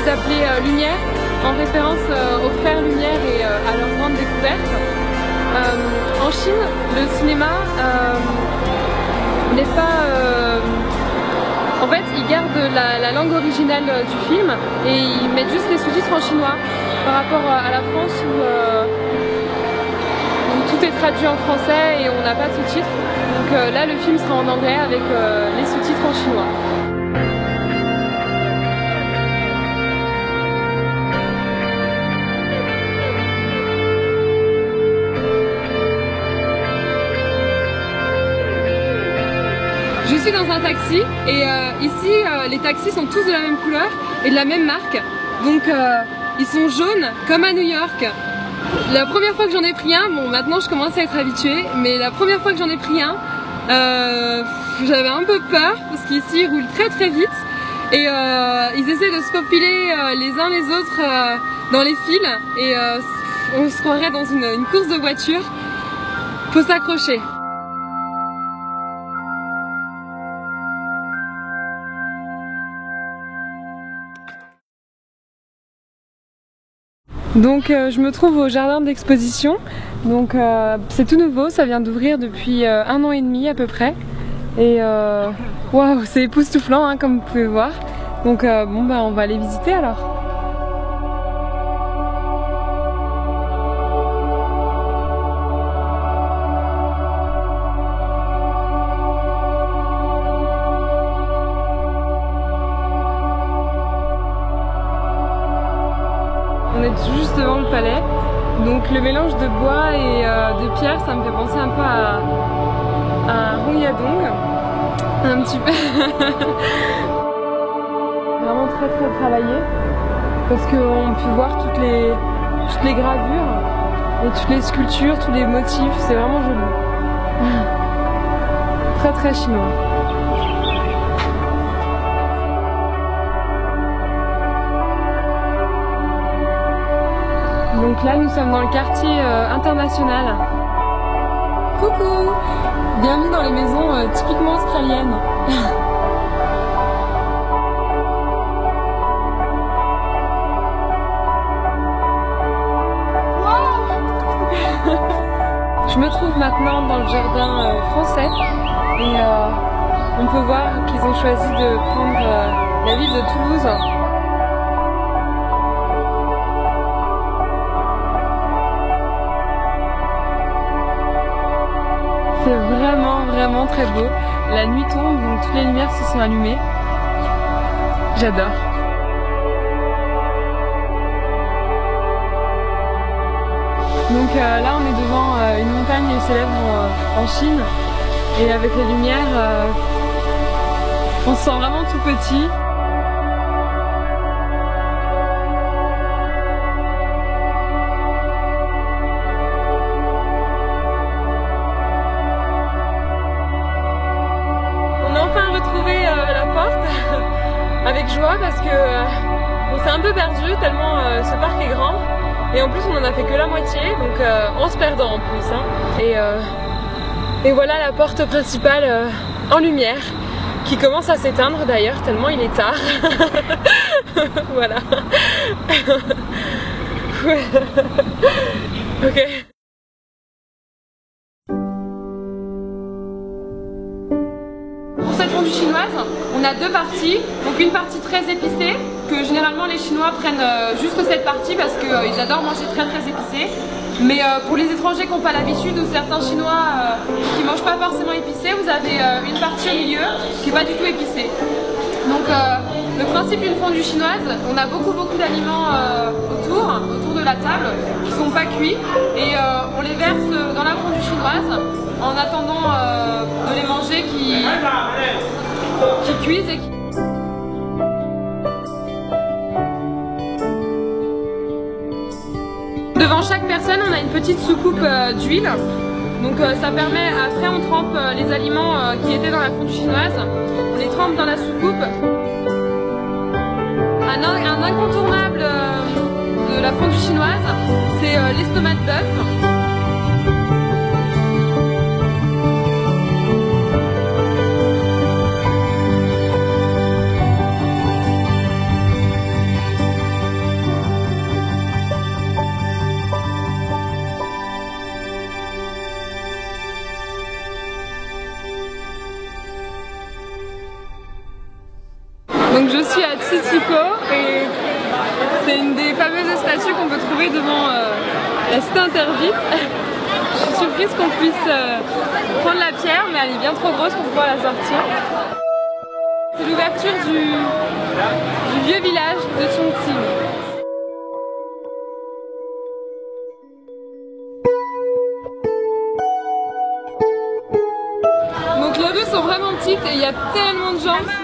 les appelait Lumière, en référence aux frères Lumière et à leur grande découverte. En Chine, le cinéma n'est pas... en fait, ils gardent la langue originale du film et ils mettent juste les sous-titres en chinois par rapport à la France où tout est traduit en français et on n'a pas de sous-titres. Donc là, le film sera en anglais avec les sous-titres en chinois. Je suis dans un taxi et ici les taxis sont tous de la même couleur et de la même marque, donc ils sont jaunes comme à New York. La première fois que j'en ai pris un, bon maintenant je commence à être habituée, mais la première fois que j'en ai pris un, j'avais un peu peur parce qu'ici ils roulent très très vite et ils essaient de se faufiler les uns les autres dans les fils et on se croirait dans une course de voiture. Faut s'accrocher. Donc je me trouve au jardin d'exposition, donc c'est tout nouveau, ça vient d'ouvrir depuis 1 an et demi à peu près et waouh, c'est époustouflant hein, comme vous pouvez voir, donc bon bah on va aller visiter alors. On est juste devant le palais, donc le mélange de bois et de pierre, ça me fait penser un peu à Rongyadong, un petit peu. Vraiment très très travaillé, parce qu'on peut voir toutes les gravures et toutes les sculptures, tous les motifs, c'est vraiment joli. Très très chinois. Donc là nous sommes dans le quartier international. Coucou! Bienvenue dans les maisons typiquement australiennes. Je me trouve maintenant dans le jardin français et on peut voir qu'ils ont choisi de prendre la ville de Toulouse. C'est vraiment très beau. La nuit tombe, donc toutes les lumières se sont allumées. J'adore. Donc là on est devant une montagne célèbre en Chine et avec les lumières on se sent vraiment tout petit. La porte avec joie parce que on s'est un peu perdu tellement ce parc est grand et en plus on en a fait que la moitié, donc en se perdant en plus hein. Et voilà la porte principale en lumière qui commence à s'éteindre d'ailleurs tellement il est tard. Voilà. Ok. Cette fondue chinoise, on a deux parties, donc une partie très épicée, que généralement les Chinois prennent juste cette partie parce qu'ils adorent manger très épicé, mais pour les étrangers qui n'ont pas l'habitude ou certains Chinois qui ne mangent pas forcément épicé, vous avez une partie au milieu qui n'est pas du tout épicée. Donc le principe d'une fondue chinoise, on a beaucoup d'aliments autour de la table qui ne sont pas cuits et on les verse dans la fondue chinoise en attendant de les manger qui cuisent et qui... Devant chaque personne, on a une petite soucoupe d'huile. Donc ça permet, après on trempe les aliments qui étaient dans la fondue chinoise, on les trempe dans la soucoupe. Un incontournable de la fondue chinoise, c'est l'estomac de bœuf. Donc je suis à Chichico et c'est une des fameuses statues qu'on peut trouver devant la cité interdite. Je suis surprise qu'on puisse prendre la pierre, mais elle est bien trop grosse pour pouvoir la sortir. C'est l'ouverture du vieux village de Chongqing. Donc les rues sont vraiment petites et il y a tellement de gens.